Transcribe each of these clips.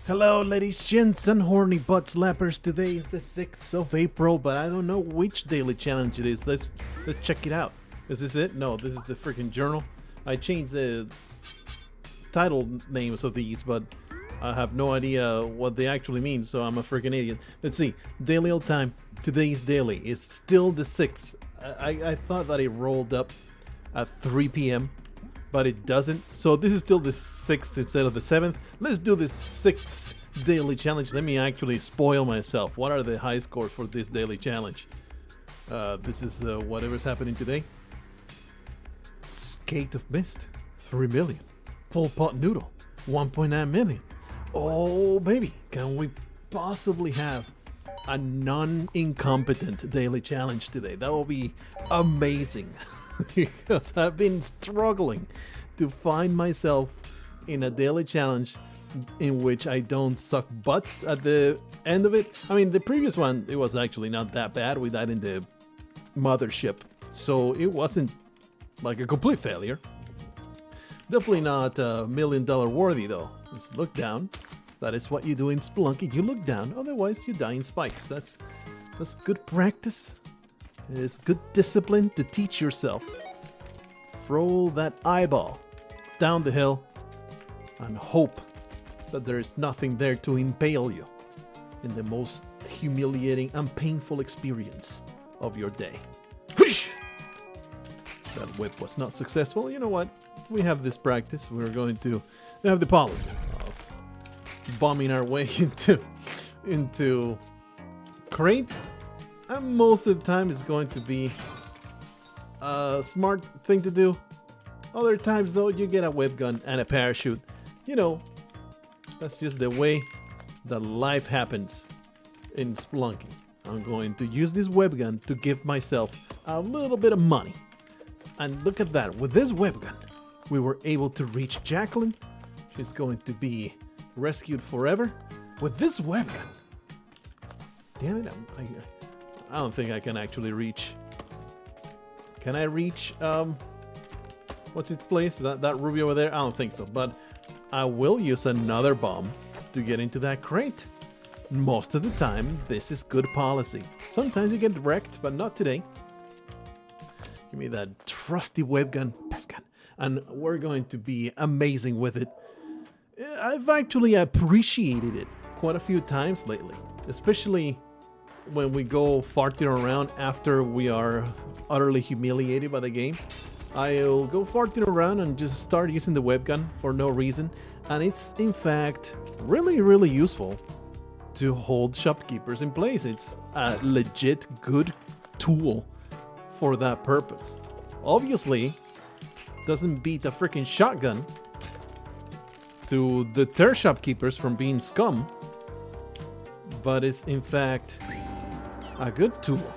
Hello, ladies, gents, and horny butt slappers. Today is the 6th of April, but I don't know which daily challenge it is. Let's check it out. Is this it? No, this is the freaking journal. I changed the title names of these, but I have no idea what they actually mean, so I'm a freaking idiot. Let's see. Daily old time. Today's daily. It's still the 6th. I thought that it rolled up at 3 p.m., but it doesn't. So this is still the 6th instead of the 7th. Let's do the 6th daily challenge. Let me actually spoil myself. What are the high scores for this daily challenge? This is whatever's happening today. Skate of Mist, 3 million. Full Pot Noodle, 1.9 million. Oh, baby. Can we possibly have a non-incompetent daily challenge today? That will be amazing. Because I've been struggling to find myself in a daily challenge in which I don't suck butts at the end of it. I mean, the previous one, it was actually not that bad. We died in the mothership, so it wasn't like a complete failure. Definitely not $1 million worthy though. Just look down. That is what you do in Spelunky. You look down, otherwise you die in spikes. That's good practice. It is good discipline to teach yourself. Throw that eyeball down the hill and hope that there is nothing there to impale you in the most humiliating and painful experience of your day. Whoosh! That whip was not successful. You know what? We have this practice. We're going to have the policy of bombing our way into crates. And most of the time it's going to be a smart thing to do. Other times though, you get a whip gun and a parachute. You know, that's just the way that life happens in Spelunky. I'm going to use this web gun to give myself a little bit of money. And look at that, with this web gun, we were able to reach Jacqueline. She's going to be rescued forever. With this web gun. Damn it, I don't think I can actually reach. Can I reach, what's its place? That ruby over there? I don't think so, but I will use another bomb to get into that crate. Most of the time, this is good policy. Sometimes you get wrecked, but not today. Give me that trusty web gun, best gun, and we're going to be amazing with it. I've actually appreciated it quite a few times lately, especially when we go farting around after we are utterly humiliated by the game. I'll go farting around and just start using the web gun for no reason, and it's in fact really useful to hold shopkeepers in place. It's a legit good tool for that purpose. Obviously, doesn't beat a freaking shotgun to deter shopkeepers from being scum, but it's in fact a good tool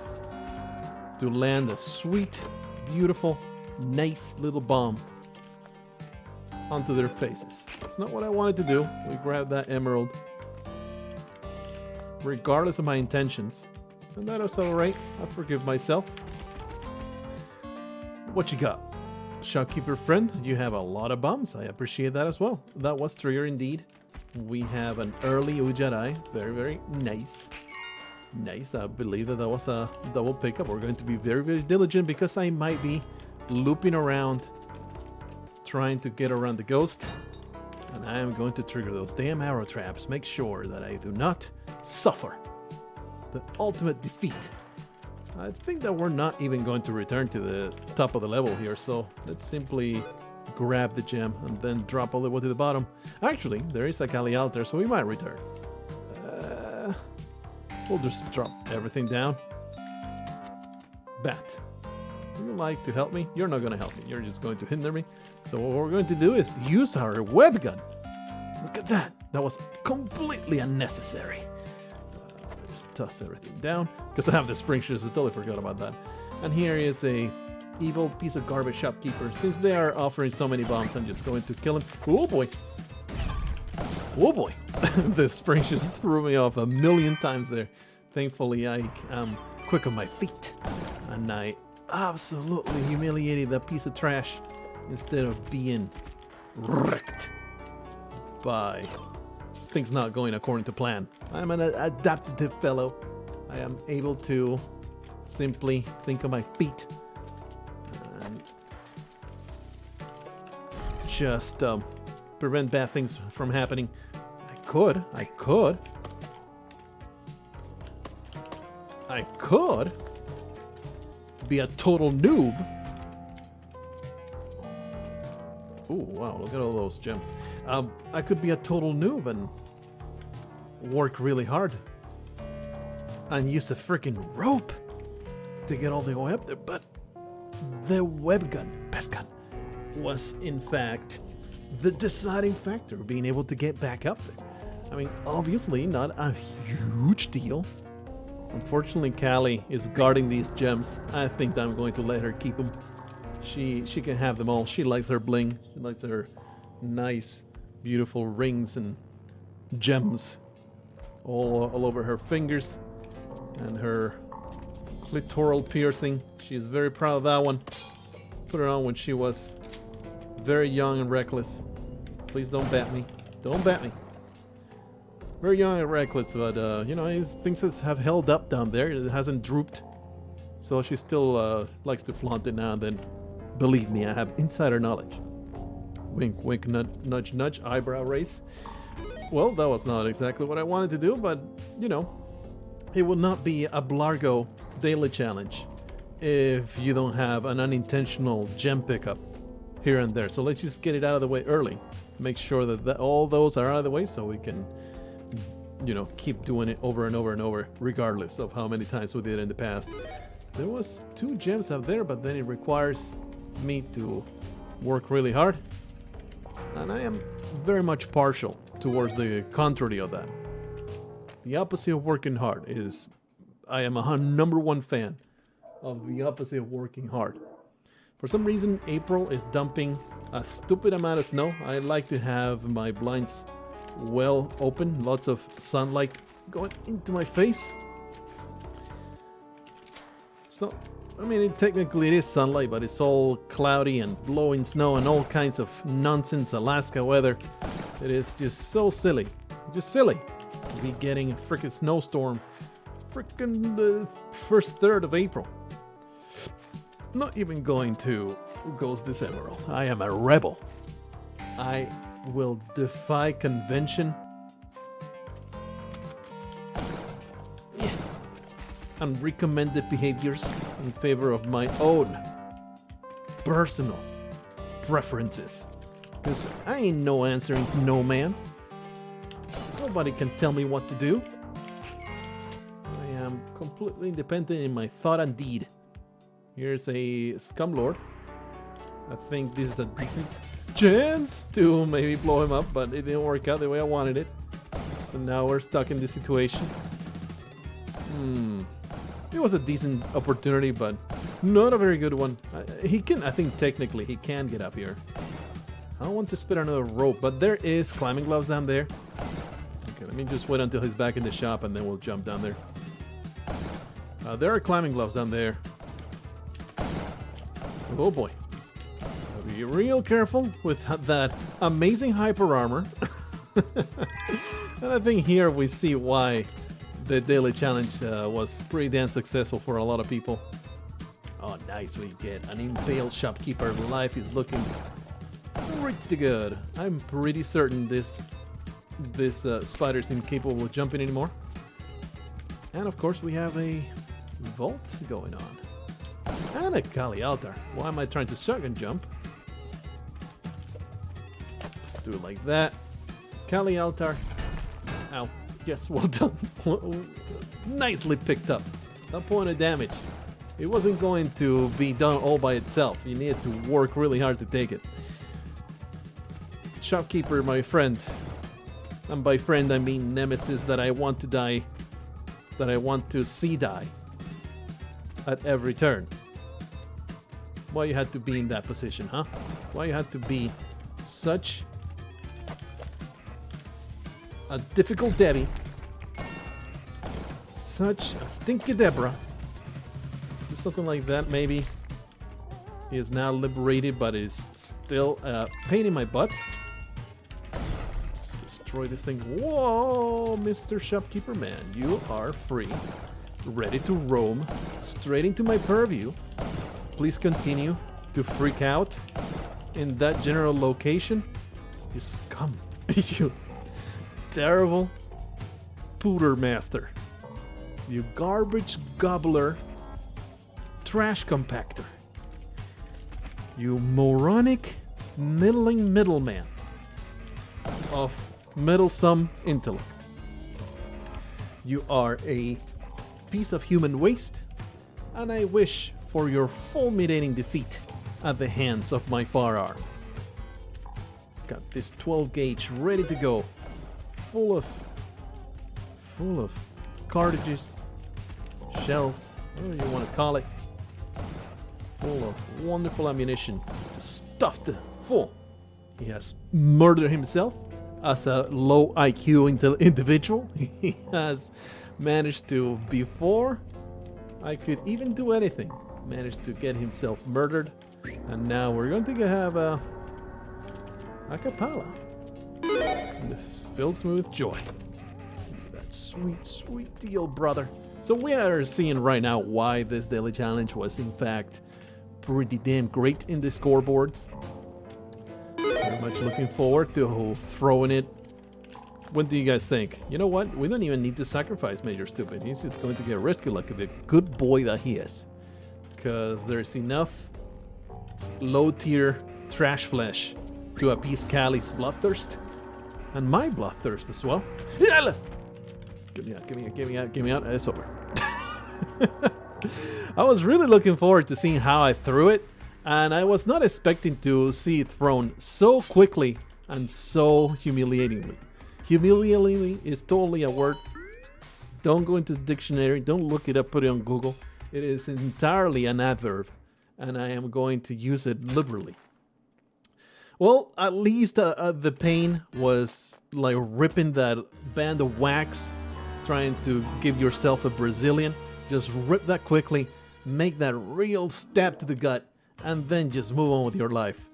to land a sweet, beautiful, nice little bomb onto their faces. That's not what I wanted to do. We grabbed that emerald regardless of my intentions, and that was alright. I forgive myself. What you got? Shopkeeper friend, you have a lot of bombs. I appreciate that as well. That was trigger indeed. We have an early Ujjarai. Very nice. Nice. I believe that was a double pickup. We're going to be very diligent because I might be looping around trying to get around the ghost, and I am going to trigger those damn arrow traps. Make sure that I do not suffer the ultimate defeat. I think that we're not even going to return to the top of the level here, so let's simply grab the gem and then drop all the way to the bottom. Actually, there is a Kali altar, so we might return. We'll just drop everything down. Bat, would you like to help me? You're not going to help me. You're just going to hinder me. So what we're going to do is use our web gun. Look at that. That was completely unnecessary. Just toss everything down because I have the spring shooters. I totally forgot about that. And here is a evil piece of garbage shopkeeper. Since they are offering so many bombs, I'm just going to kill him. Oh boy. Oh boy. The spring shooters threw me off 1,000,000 times there. Thankfully, I am quick on my feet. And I absolutely humiliated that piece of trash instead of being wrecked by things not going according to plan. I'm an adaptive fellow. I am able to simply think on my feet and just prevent bad things from happening. I could be a total noob. Ooh, wow, look at all those gems. I could be a total noob and work really hard and use a freaking rope to get all the way up there, but the web gun, best gun, was in fact the deciding factor, being able to get back up there. I mean, obviously not a huge deal. Unfortunately, Callie is guarding these gems. I think I'm going to let her keep them. She can have them all. She likes her bling. She likes her nice, beautiful rings and gems all over her fingers and her clitoral piercing. She's very proud of that one. Put her on when she was very young and reckless. Please don't bat me. Don't bat me. Very young and reckless, but you know, things have held up down there. It hasn't drooped. So she still likes to flaunt it now and then. Believe me, I have insider knowledge. Wink, wink, nudge, nudge, eyebrow raise. Well, that was not exactly what I wanted to do, but, you know, it will not be a Blargh daily challenge if you don't have an unintentional gem pickup here and there. So let's just get it out of the way early. Make sure that all those are out of the way so we can, you know, keep doing it over and over and over, regardless of how many times we did in the past. There was 2 gems up there, but then it requires me to work really hard. And I am very much partial towards the contrary of that. The opposite of working hard is, I am a #1 fan of the opposite of working hard. For some reason, April is dumping a stupid amount of snow. I like to have my blinds well open, lots of sunlight going into my face. It's not, I mean, technically it is sunlight, but it's all cloudy and blowing snow and all kinds of nonsense Alaska weather. It is just so silly. Just silly to be getting a freaking snowstorm freaking the first third of April. Not even going to Ghost December. I am a rebel. I will defy convention and recommended behaviors in favor of my own personal preferences. Because I ain't no answering to no man. Nobody can tell me what to do. I am completely independent in my thought and deed. Here's a Scumlord. I think this is a decent chance to maybe blow him up, but it didn't work out the way I wanted it. So now we're stuck in this situation. It was a decent opportunity, but not a very good one. He can, I think technically he can get up here. I don't want to spit another rope, but there is climbing gloves down there. Okay, let me just wait until he's back in the shop and then we'll jump down there. There are climbing gloves down there. Oh boy. I'll be real careful with that amazing hyper armor. And I think here we see why the daily challenge was pretty damn successful for a lot of people. Oh, nice. We get an impaled shopkeeper. Life is looking pretty good. I'm pretty certain this spider is incapable of jumping anymore. And of course we have a vault going on. And a Kali altar. Why am I trying to shotgun jump? Let's do it like that. Kali altar. Ow. Yes, well done. Nicely picked up. A point of damage. It wasn't going to be done all by itself. You needed to work really hard to take it. Shopkeeper, my friend. And by friend, I mean nemesis that I want to die. That I want to see die. At every turn. Why you had to be in that position, huh? Why you had to be such a difficult Debbie. Such a stinky Deborah. Do something like that, maybe. He is now liberated, but is still a pain in my butt. Just destroy this thing. Whoa, Mr. Shopkeeper Man, you are free. Ready to roam straight into my purview. Please continue to freak out in that general location. You scum. You terrible pooter master. You garbage gobbler. Trash compactor. You moronic middling middleman of meddlesome intellect. You are a piece of human waste, and I wish for your fulminating defeat at the hands of my firearm. Got this 12 gauge ready to go, full of cartridges, shells, whatever you want to call it, full of wonderful ammunition, stuffed full. He has murdered himself as a low IQ individual. He has managed to, before I could even do anything, managed to get himself murdered. And now we're going to have a cappella. This fills me with joy. That sweet, sweet deal, brother. So we are seeing right now why this daily challenge was in fact pretty damn great in the scoreboards. Very much looking forward to throwing it. What do you guys think? You know what? We don't even need to sacrifice Major Stupid. He's just going to get rescued like the good boy that he is. Because there's enough low-tier trash flesh to appease Callie's bloodthirst. And my bloodthirst as well. Get me out. It's over. I was really looking forward to seeing how I threw it. And I was not expecting to see it thrown so quickly and so humiliatingly. Humiliatingly is totally a word. Don't go into the dictionary. Don't look it up. Put it on Google. It is entirely an adverb. And I am going to use it liberally. Well, at least the pain was like ripping that band of wax, trying to give yourself a Brazilian. Just rip that quickly, make that real stab to the gut, and then just move on with your life.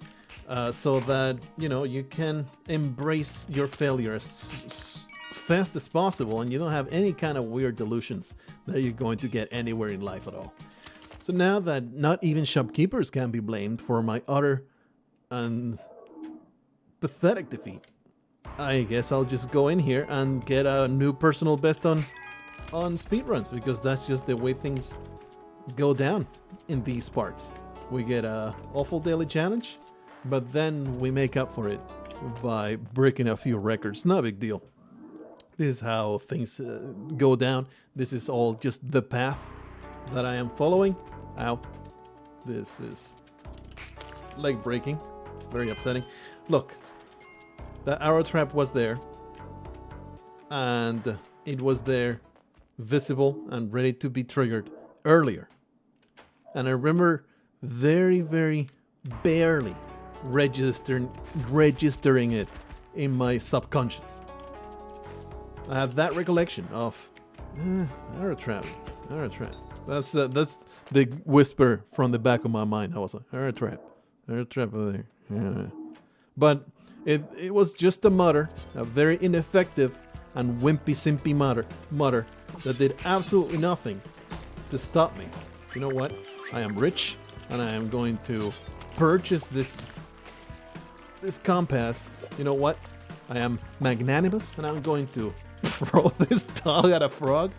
So that, you know, you can embrace your failure as fast as possible and you don't have any kind of weird delusions that you're going to get anywhere in life at all. So now that not even shopkeepers can be blamed for my utter and pathetic defeat, I guess I'll just go in here and get a new personal best on speedruns, because that's just the way things go down in these parts. We get a awful daily challenge, but then we make up for it by breaking a few records. No big deal. This is how things go down. This is all just the path that I am following. Ow. This is leg breaking. Very upsetting. Look, the arrow trap was there. And it was there, visible and ready to be triggered earlier. And I remember very, very barely registering it in my subconscious. I have that recollection of arrow trap. That's the whisper from the back of my mind. I was like, arrow trap over there. Yeah. But it was just a mutter, a very ineffective and wimpy simpy mutter that did absolutely nothing to stop me. You know what? I am rich and I am going to purchase this compass. You know what? I am magnanimous and I'm going to throw this dog at a frog,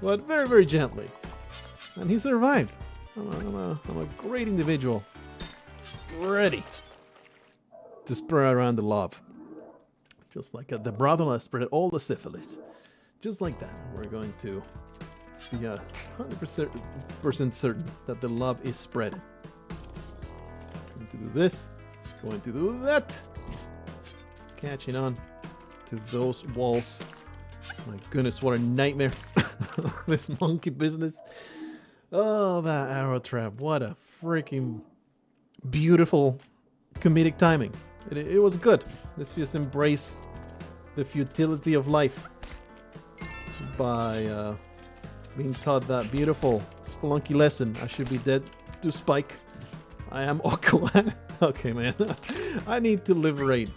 but very, very gently. And he survived. I'm a great individual, ready to spread around the love. Just like the brothel I spread all the syphilis. Just like that, we're going to be 100% certain that the love is spreading. Going to do this, going to do that. Catching on to those walls. My goodness, what a nightmare. This monkey business. Oh, that arrow trap. What a freaking beautiful comedic timing. It was good. Let's just embrace the futility of life by being taught that beautiful Spelunky lesson. I should be dead to Spike. I am Aquaman. Okay, man. I need to liberate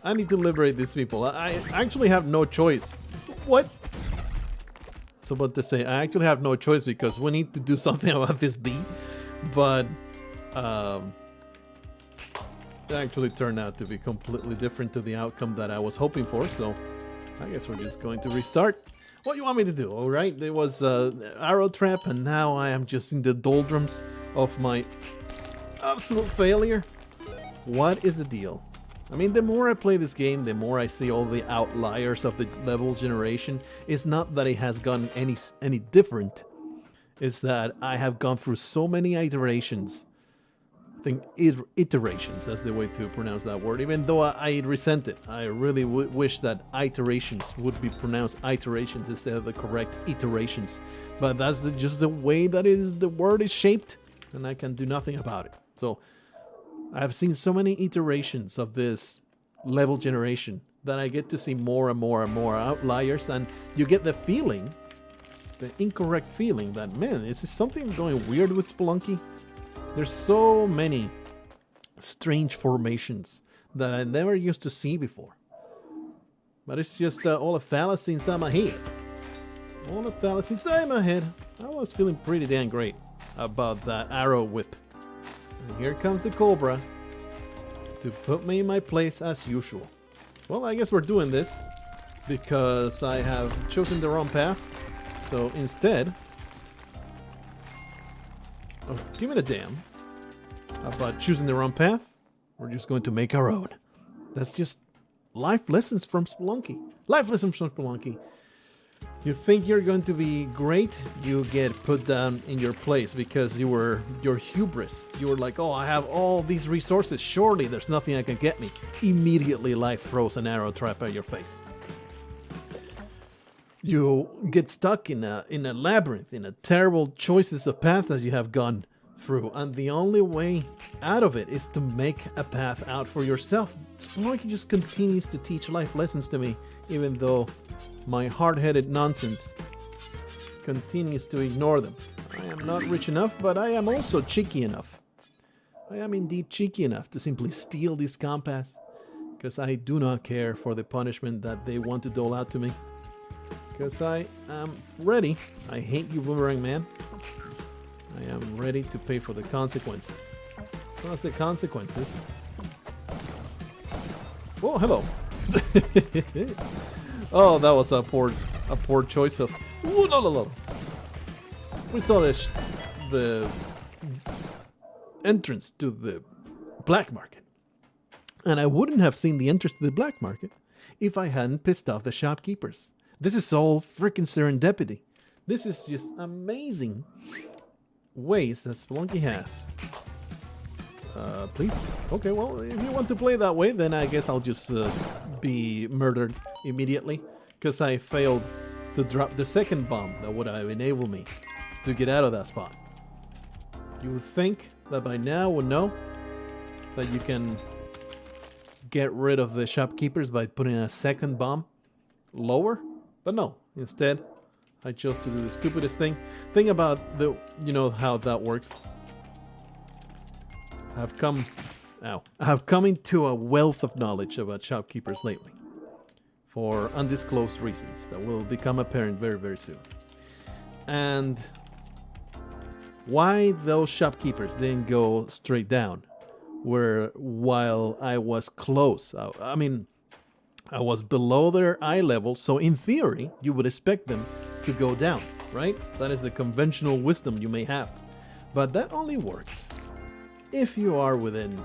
I need to liberate these people. I actually have no choice. What? So about to say, I actually have no choice because we need to do something about this bee. But it actually turned out to be completely different to the outcome that I was hoping for. So I guess we're just going to restart. What do you want me to do? All right, there was arrow trap, and now I am just in the doldrums of my absolute failure. What is the deal? I mean, the more I play this game, the more I see all the outliers of the level generation. It's not that it has gotten any different. It's that I have gone through so many iterations. I think iterations, that's the way to pronounce that word. Even though I resent it. I really wish that iterations would be pronounced iterations instead of the correct iterations. But that's just the way that the word is shaped, and I can do nothing about it. So I've seen so many iterations of this level generation that I get to see more and more and more outliers, and you get the feeling, the incorrect feeling that, man, is something going weird with Spelunky? There's so many strange formations that I never used to see before. But it's just all a fallacy inside my head. All a fallacy inside my head. I was feeling pretty damn great about that arrow whip. And here comes the Cobra to put me in my place as usual. Well, I guess we're doing this because I have chosen the wrong path. So instead of giving a damn about choosing the wrong path, we're just going to make our own. That's just life lessons from Spelunky. Life lessons from Spelunky. You think you're going to be great, you get put down in your place because your hubris. You were like, oh, I have all these resources. Surely there's nothing that can get me. Immediately life throws an arrow trap at your face. You get stuck in a labyrinth, in a terrible choices of paths that you have gone through, and the only way out of it is to make a path out for yourself. Spelunky just continues to teach life lessons to me, even though my hard-headed nonsense continues to ignore them. I am not rich enough, but I am also cheeky enough. I am indeed cheeky enough to simply steal this compass, because I do not care for the punishment that they want to dole out to me. Because I am ready. I hate you, Boomerang Man. I am ready to pay for the consequences. So as the consequences... Oh, hello. Oh, that was a poor choice of... Ooh, no. We saw the entrance to the black market. And I wouldn't have seen the entrance to the black market if I hadn't pissed off the shopkeepers. This is all freaking serendipity. This is just amazing ways that Spelunky has. Please? Okay, well, if you want to play that way, then I guess I'll just be murdered immediately. Because I failed to drop the second bomb that would have enabled me to get out of that spot. You would think that by now would know that you can get rid of the shopkeepers by putting a second bomb lower. But no, instead, I chose to do the stupidest thing. Think about you know how that works. I've come into a wealth of knowledge about shopkeepers lately, for undisclosed reasons that will become apparent very, very soon. And why those shopkeepers didn't go straight down, while I was close. I mean, I was below their eye level, so in theory, you would expect them to go down, right? That is the conventional wisdom you may have. But that only works if you are within,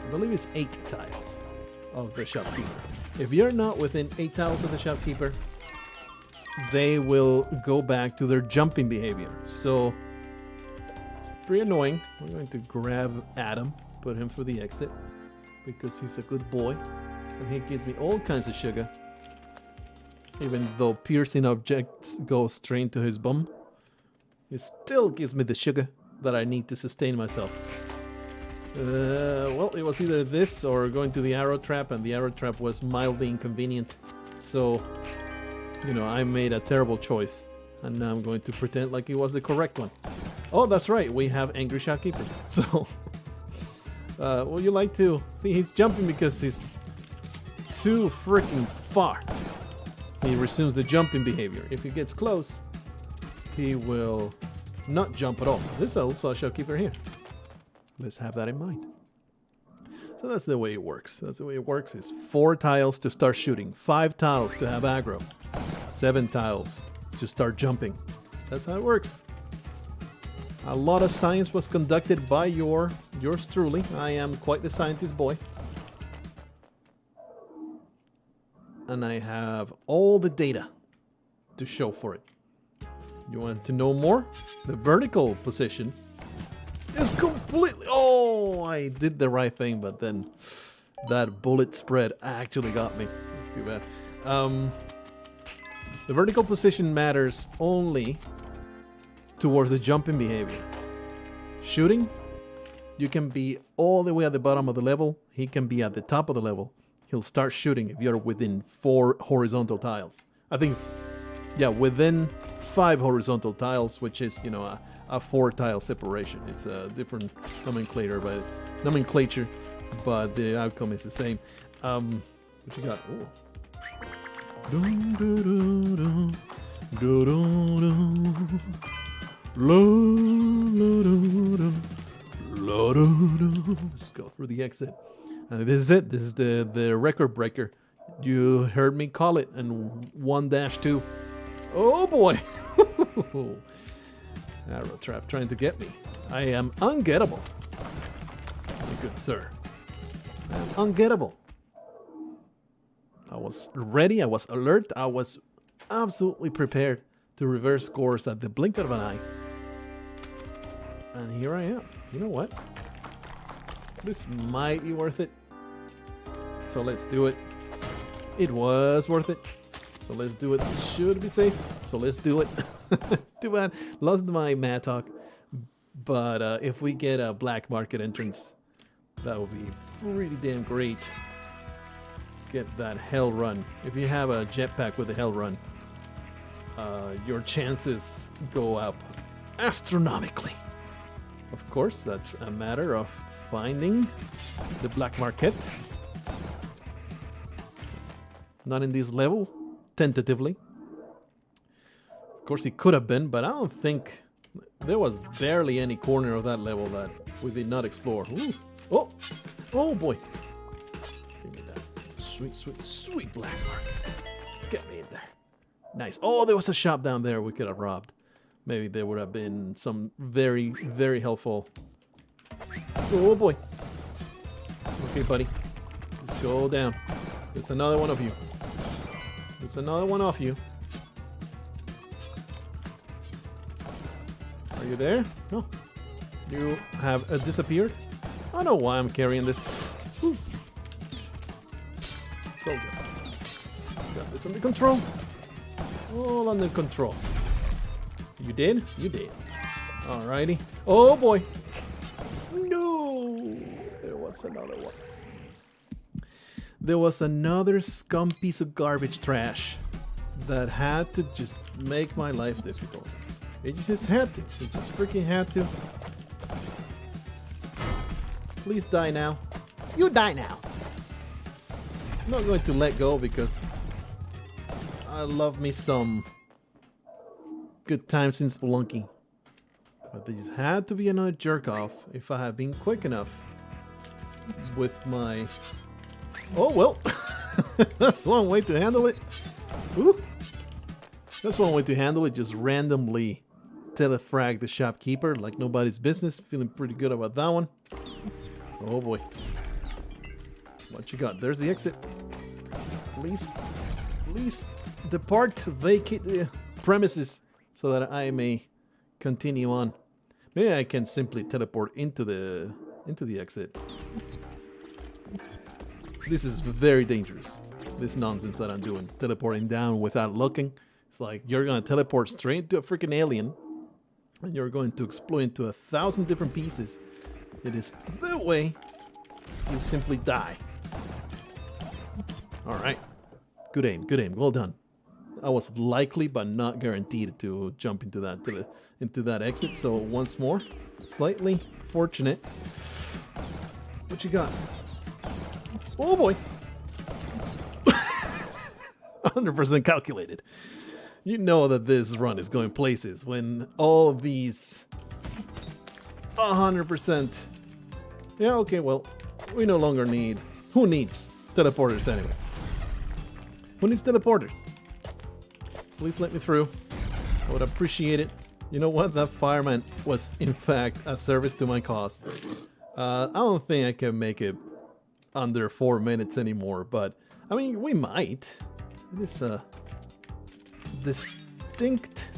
I believe it's 8 tiles of the shopkeeper. If you're not within 8 tiles of the shopkeeper, they will go back to their jumping behavior. So, pretty annoying. We're going to grab Adam, put him through the exit, because he's a good boy. And he gives me all kinds of sugar. Even though piercing objects go straight to his bum, he still gives me the sugar that I need to sustain myself. Well, it was either this or going to the arrow trap, and the arrow trap was mildly inconvenient. So, you know, I made a terrible choice. And now I'm going to pretend like it was the correct one. Oh, that's right, we have angry shopkeepers. So, well, you like to... See, he's jumping because he's too freaking far, he resumes the jumping behavior. If he gets close, he will not jump at all. There's also a shopkeeper here. Let's have that in mind. So that's the way it works. That's the way it works. It's 4 tiles to start shooting, 5 tiles to have aggro, 7 tiles to start jumping. That's how it works. A lot of science was conducted by yours truly. I am quite the scientist boy. And I have all the data to show for it. You want to know more? The vertical position is completely... Oh, I did the right thing, but then that bullet spread actually got me. That's too bad. The vertical position matters only towards the jumping behavior. Shooting, you can be all the way at the bottom of the level. He can be at the top of the level. He'll start shooting if you're within 4 horizontal tiles. I think, yeah, within 5 horizontal tiles, which is, you know, a 4 tile separation. It's a different nomenclature, but the outcome is the same. What you got? Ooh. Let's go through the exit. This is it. This is the record breaker. You heard me call it. And 1-2. Oh boy. Arrow trap trying to get me. I am ungettable. My good sir. I am ungettable. I was ready. I was alert. I was absolutely prepared to reverse course at the blink of an eye. And here I am. You know what? This might be worth it. So let's do it. It was worth it. So let's do it. Should be safe. So let's do it. Too bad. Lost my Mattock. But if we get a black market entrance, that would be really damn great. Get that hell run. If you have a jetpack with a hell run, your chances go up astronomically. Of course, that's a matter of finding the black market. Not in this level, tentatively. Of course, it could have been, but I don't think there was barely any corner of that level that we did not explore. Ooh. Oh, oh boy. Give me that sweet, sweet, sweet black market. Get me in there. Nice. Oh, there was a shop down there we could have robbed. Maybe there would have been some very, very helpful. Oh boy. Okay, buddy. Let's go down. There's another one of you. There's another one of you. Are you there? No. You have disappeared? I don't know why I'm carrying this. Whew. So good. Got this under control. All under control. You did? You did. Alrighty. Oh boy. No. There was another one. There was another scum piece of garbage trash that had to just make my life difficult. It just had to. It just freaking had to. Please die now. You die now. I'm not going to let go because I love me some good times in Spelunky. But there just had to be another jerk off if I had been quick enough with my... Oh well. That's one way to handle it. Ooh. That's one way to handle it. Just randomly telefrag the shopkeeper like nobody's business. Feeling pretty good about that one. Oh boy. What you got? There's the exit. Please. Please depart, vacate the premises so that I may continue on. Maybe I can simply teleport into the exit. This is very dangerous. This nonsense that I'm doing. Teleporting down without looking. It's like you're gonna teleport straight to a freaking alien and you're going to explode into 1,000 different pieces. It is the way you simply die. Alright. Good aim, good aim. Well done. I was likely but not guaranteed to jump into that exit, so once more, slightly fortunate. What you got? Oh boy. 100% calculated. You know that this run is going places when all these 100%. Yeah, okay, well, we no longer need. Who needs teleporters anyway? Who needs teleporters? Please let me through. I would appreciate it. You know what? That fireman was, in fact, a service to my cause. I don't think I can make it under 4 minutes anymore, but I mean, we might. It is a distinct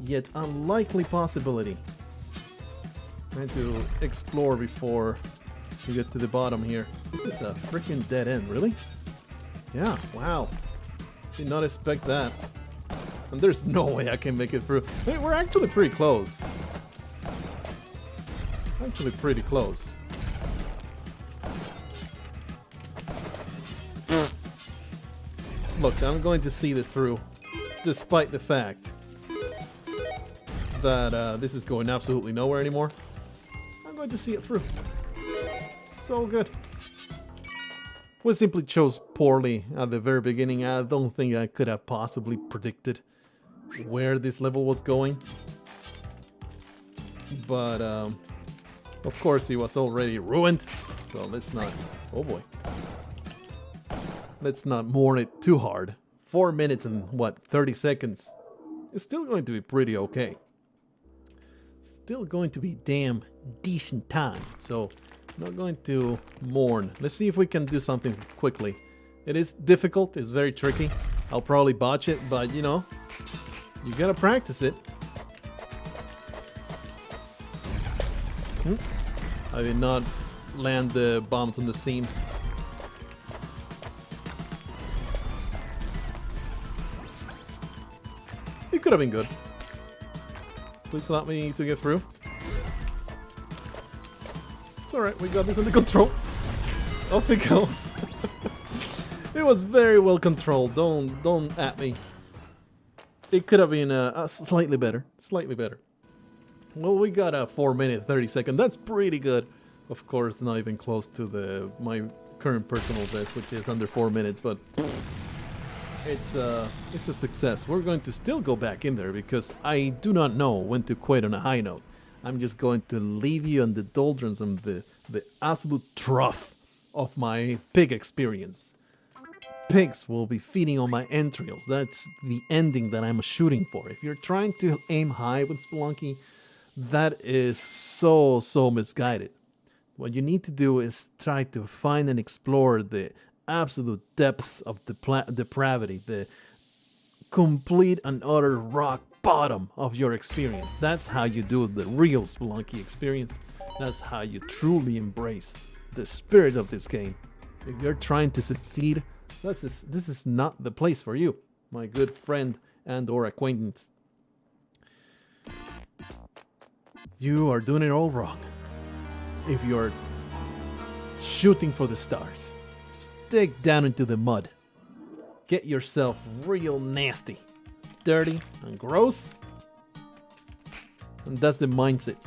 yet unlikely possibility. Trying to explore before we get to the bottom here. This is a freaking dead end, really? Yeah, wow. Did not expect that. And there's no way I can make it through. I mean, we're actually pretty close. Actually pretty close. Look, I'm going to see this through, despite the fact that this is going absolutely nowhere anymore. I'm going to see it through. So good. We simply chose poorly at the very beginning. I don't think I could have possibly predicted where this level was going. But, of course, it was already ruined. So let's not... Oh boy. Let's not mourn it too hard. 4 minutes and, what, 30 seconds. It's still going to be pretty okay. Still going to be damn decent time. So, not going to mourn. Let's see if we can do something quickly. It is difficult. It's very tricky. I'll probably botch it, but, you know, you gotta practice it. I did not land the bombs on the seam. It could have been good. Please allow me to get through. It's alright, we got this under control. Off it goes. It was very well controlled. Don't at me. It could have been slightly better. Slightly better. Well, we got a 4 minute 30 second. That's pretty good. Of course, not even close to my current personal best, which is under 4 minutes, but it's a success. We're going to still go back in there because I do not know when to quit on a high note. I'm just going to leave you on the doldrums and the absolute trough of my pig experience. Pigs will be feeding on my entrails. That's the ending that I'm shooting for. If you're trying to aim high with Spelunky, that is so misguided. What you need to do is try to find and explore the absolute depths of depravity, the complete and utter rock bottom of your experience. That's how you do the real Spelunky experience. That's how you truly embrace the spirit of this game. If you're trying to succeed, this is not the place for you, my good friend and or acquaintance. You are doing it all wrong. If you're shooting for the stars, just dig down into the mud. Get yourself real nasty, dirty, and gross. And that's the mindset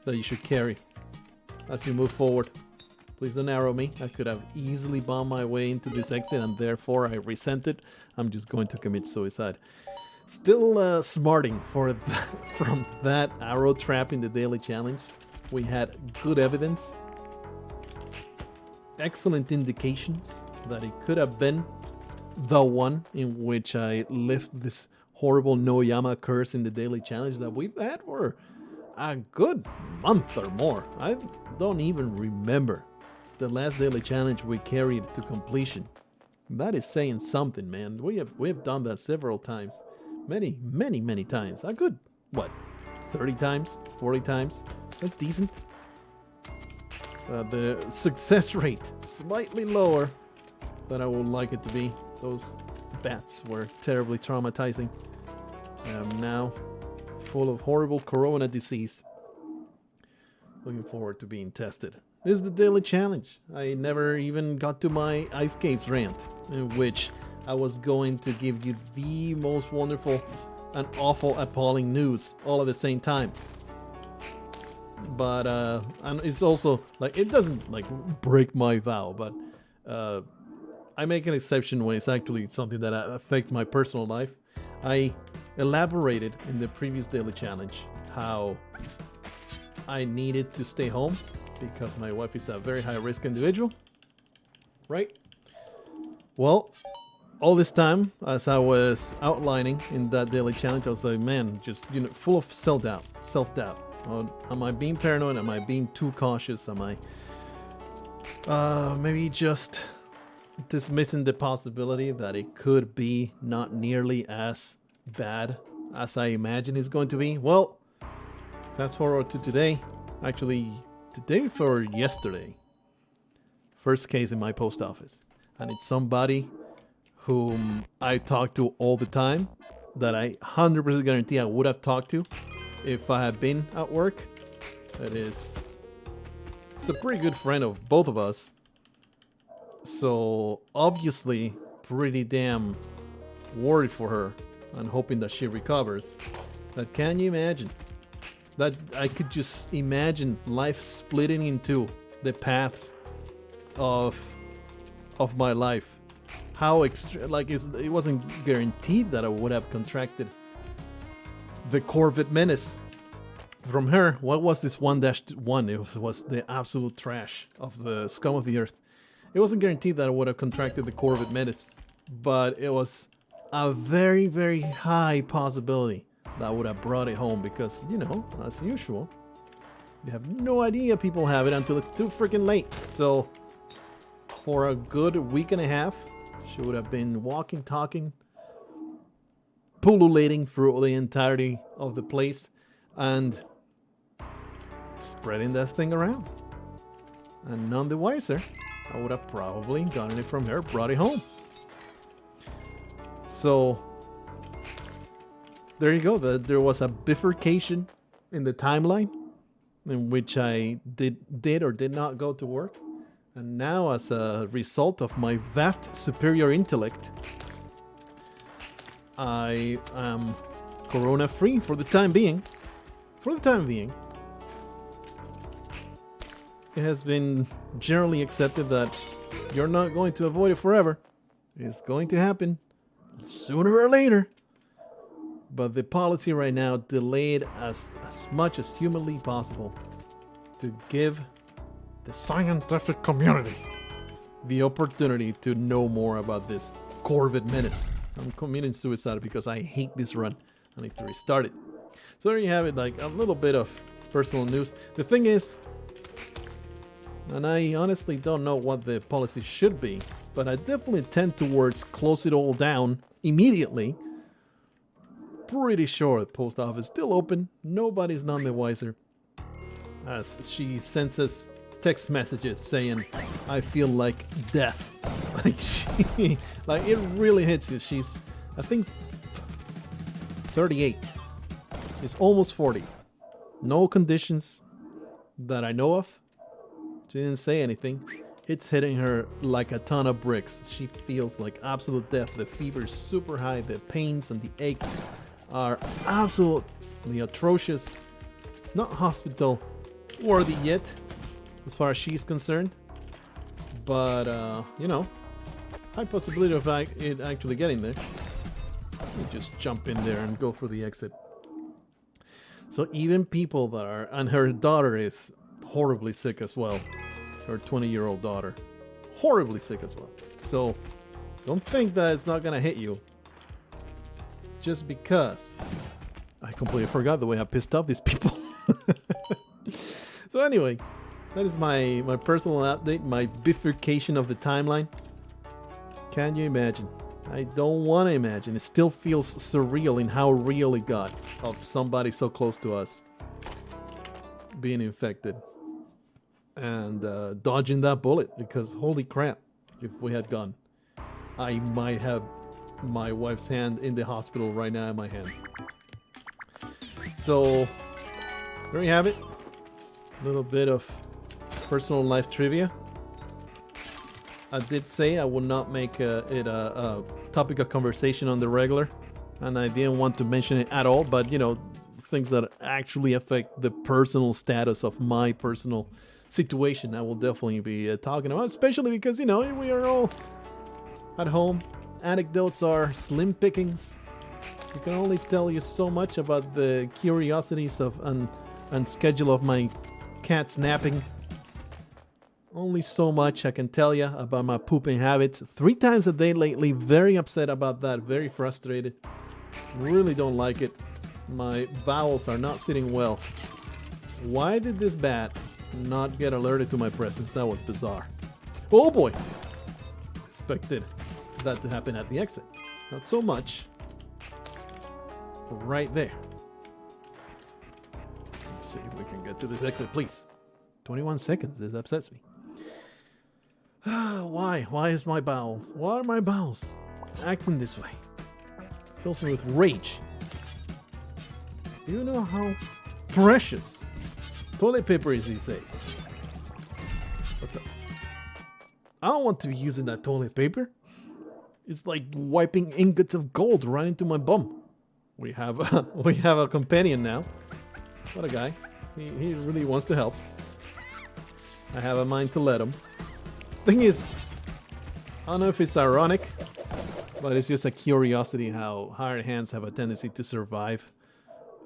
that you should carry as you move forward. Please don't arrow me. I could have easily bombed my way into this exit, and therefore I resent it. I'm just going to commit suicide. Still smarting from that arrow trap in the daily challenge. We had good evidence, excellent indications that it could have been the one in which I lift this horrible Noyama curse in the daily challenge that we've had for a good month or more. I don't even remember the last daily challenge we carried to completion. That is saying something, man. We have done that several times. Many times. A good, what, 30 times? 40 times? That's decent. The success rate, slightly lower than I would like it to be. Those bats were terribly traumatizing. I am now full of horrible corona disease. Looking forward to being tested. This is the daily challenge. I never even got to my Ice Caves rant, in which I was going to give you the most wonderful and awful, appalling news all at the same time. But and it's also like, it doesn't like break my vow, but I make an exception when it's actually something that affects my personal life. I elaborated in the previous daily challenge how I needed to stay home because my wife is a very high risk individual, right? Well, all this time, as I was outlining in that daily challenge, I was like, man, just, full of self-doubt. Am I being paranoid? Am I being too cautious? Am I maybe just dismissing the possibility that it could be not nearly as bad as I imagine it's going to be? Well, fast forward to today. Actually, the day before yesterday. First case in my post office. And it's somebody whom I talk to all the time that I 100% guarantee I would have talked to if I had been at work. It's a pretty good friend of both of us. So obviously pretty damn worried for her and hoping that she recovers. But can you imagine? That I could just imagine life splitting into the paths of my life. How it wasn't guaranteed that I would have contracted the Corvid menace. From her, what was this 1-1? It was the absolute trash of the scum of the earth. It wasn't guaranteed that I would have contracted the Corvid menace, but it was a very, very high possibility that would have brought it home because, as usual, you have no idea people have it until it's too freaking late. So for a good week and a half, she would have been walking, talking, pullulating through the entirety of the place and spreading that thing around. And none the wiser, I would have probably gotten it from her, brought it home. So there you go. There was a bifurcation in the timeline in which I did or did not go to work. And now, as a result of my vast superior intellect, I am corona-free for the time being. For the time being. It has been generally accepted that you're not going to avoid it forever. It's going to happen sooner or later. But the policy right now delayed as much as humanly possible to give the scientific community the opportunity to know more about this Corvid menace. I'm committing suicide because I hate this run. I need to restart it. So there you have it, like a little bit of personal news. The thing is, and I honestly don't know what the policy should be, but I definitely tend towards close it all down immediately. Pretty sure the post office is still open. Nobody's none the wiser. As she sends us text messages saying, I feel like death. Like it really hits you. She's, I think, 38. She's almost 40. No conditions that I know of. She didn't say anything. It's hitting her like a ton of bricks. She feels like absolute death. The fever is super high. The pains and the aches are absolutely atrocious. Not hospital worthy yet, as far as she's concerned. But, high possibility of it actually getting there. You just jump in there and go for the exit. So even people that are, and her daughter is horribly sick as well. Her 20-year-old daughter. Horribly sick as well. So don't think that it's not gonna hit you. Just because. I completely forgot the way I pissed off these people. So anyway, that is my personal update, my bifurcation of the timeline. Can you imagine? I don't want to imagine. It still feels surreal in how real it got of somebody so close to us being infected and dodging that bullet, because holy crap, if we had gone, I might have my wife's hand in the hospital right now in my hands. So there you have it. A little bit of personal life trivia. I did say I would not make it a topic of conversation on the regular, and I didn't want to mention it at all, but things that actually affect the personal status of my personal situation, I will definitely be talking about, especially because we are all At home, anecdotes are slim pickings. I can only tell you so much about the curiosities of and schedule of my cat's napping. Only so much I can tell you about my pooping habits. 3 times a day lately. Very upset about that. Very frustrated. Really don't like it. My bowels are not sitting well. Why did this bat not get alerted to my presence? That was bizarre. Oh boy! Expected that to happen at the exit. Not so much. Right there. Let's see if we can get to this exit, please. 21 seconds. This upsets me. Why? Why is my bowels? Why are my bowels acting this way? Fills me with rage. Do you know how precious toilet paper is these days? What the? I don't want to be using that toilet paper. It's like wiping ingots of gold right into my bum. We have a companion now. What a guy. He really wants to help. I have a mind to let him. Thing is, I don't know if it's ironic, but it's just a curiosity how hired hands have a tendency to survive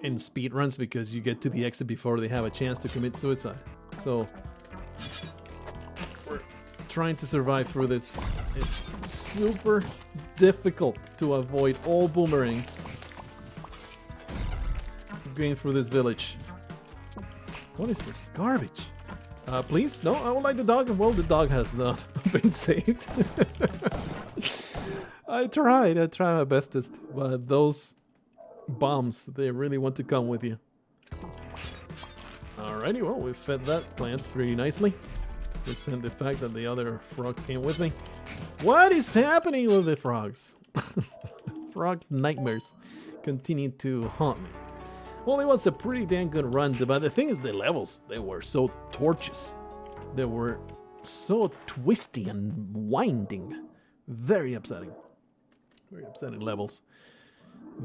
in speedruns because you get to the exit before they have a chance to commit suicide. So we're trying to survive through this. It's super difficult to avoid all boomerangs going through this village. What is this garbage? Please? No, I would like the dog. Well, the dog has not been saved. I tried my bestest, but those bombs, they really want to come with you. Alrighty, well, we fed that plant pretty nicely. Just and the fact that the other frog came with me. What is happening with the frogs? Frog nightmares continue to haunt me. Well, it was a pretty damn good run, but the thing is the levels, they were so tortuous. They were so twisty and winding. Very upsetting. Very upsetting levels.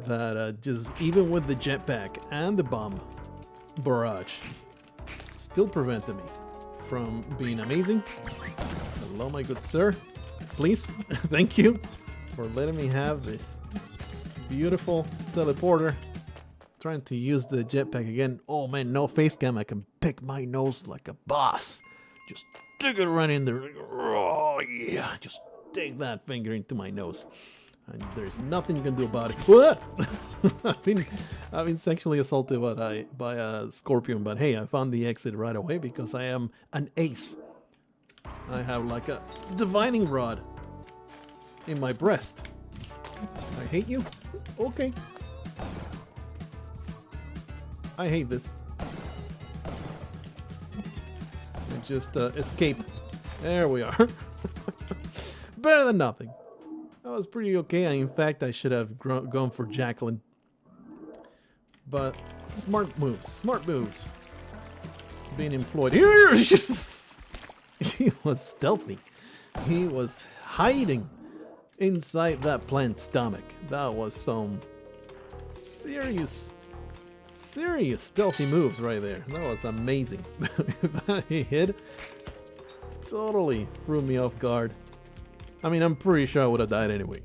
That just, even with the jetpack and the bomb barrage, still prevented me from being amazing. Hello, my good sir. Please, thank you for letting me have this beautiful teleporter. Trying to use the jetpack again. Oh man, no face cam. I can pick my nose like a boss. Just stick it right in there. Oh yeah, just take that finger into my nose, and there's nothing you can do about it. What? I've been sexually assaulted by a scorpion, but hey, I found the exit right away because I am an ace. I have like a divining rod in my breast. I hate you. Okay. I hate this. And just escape. There we are. Better than nothing. That was pretty okay. In fact, I should have gone for Jacqueline. But smart moves. Smart moves. Being employed here. He was stealthy. He was hiding inside that plant's stomach. That was some serious stealthy moves right there. That was amazing. That he hit totally threw me off guard. I mean, I'm pretty sure I would have died anyway.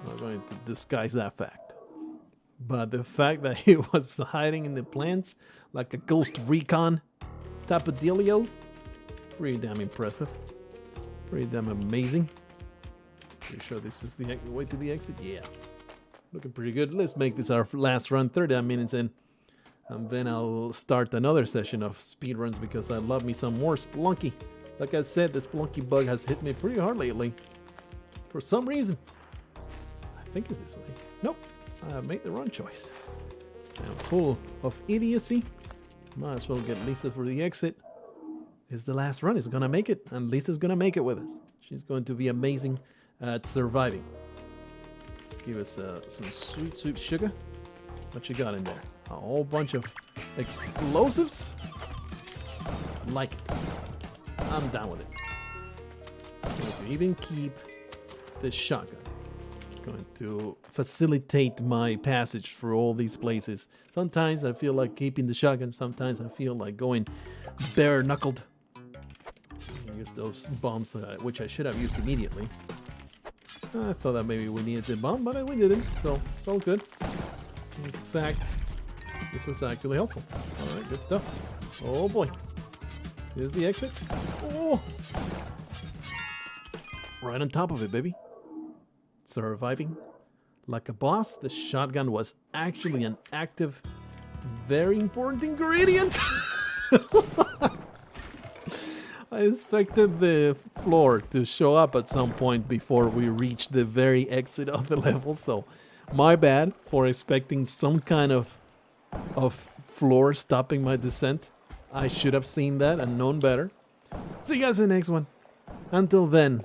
I'm not going to disguise that fact. But the fact that he was hiding in the plants like a ghost recon type of dealio, pretty damn impressive. Pretty damn amazing. Pretty sure this is the way to the exit. Yeah. Looking pretty good. Let's make this our last run, 30 minutes in. And then I'll start another session of speedruns because I love me some more Spelunky. Like I said, the Spelunky bug has hit me pretty hard lately. For some reason. I think it's this way. Nope. I made the wrong choice. I'm full of idiocy. Might as well get Lisa for the exit. It's the last run. It's gonna make it. And Lisa's gonna make it with us. She's going to be amazing at surviving. Give us some sweet sugar. What you got in there? A whole bunch of explosives? Like it. I'm down with it. I'm going to even keep this shotgun. It's going to facilitate my passage through all these places. Sometimes I feel like keeping the shotgun. Sometimes I feel like going bare-knuckled. Use those bombs, which I should have used immediately. I thought that maybe we needed the bomb, but we didn't, so it's all good. In fact, this was actually helpful. Alright, good stuff. Oh boy. Here's the exit. Oh! Right on top of it, baby. Surviving like a boss. The shotgun was actually an active, very important ingredient. I expected the floor to show up at some point before we reach the very exit of the level, so my bad for expecting some kind of floor stopping my descent. I should have seen that and known better. See you guys in the next one. Until then,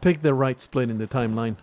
pick the right split in the timeline.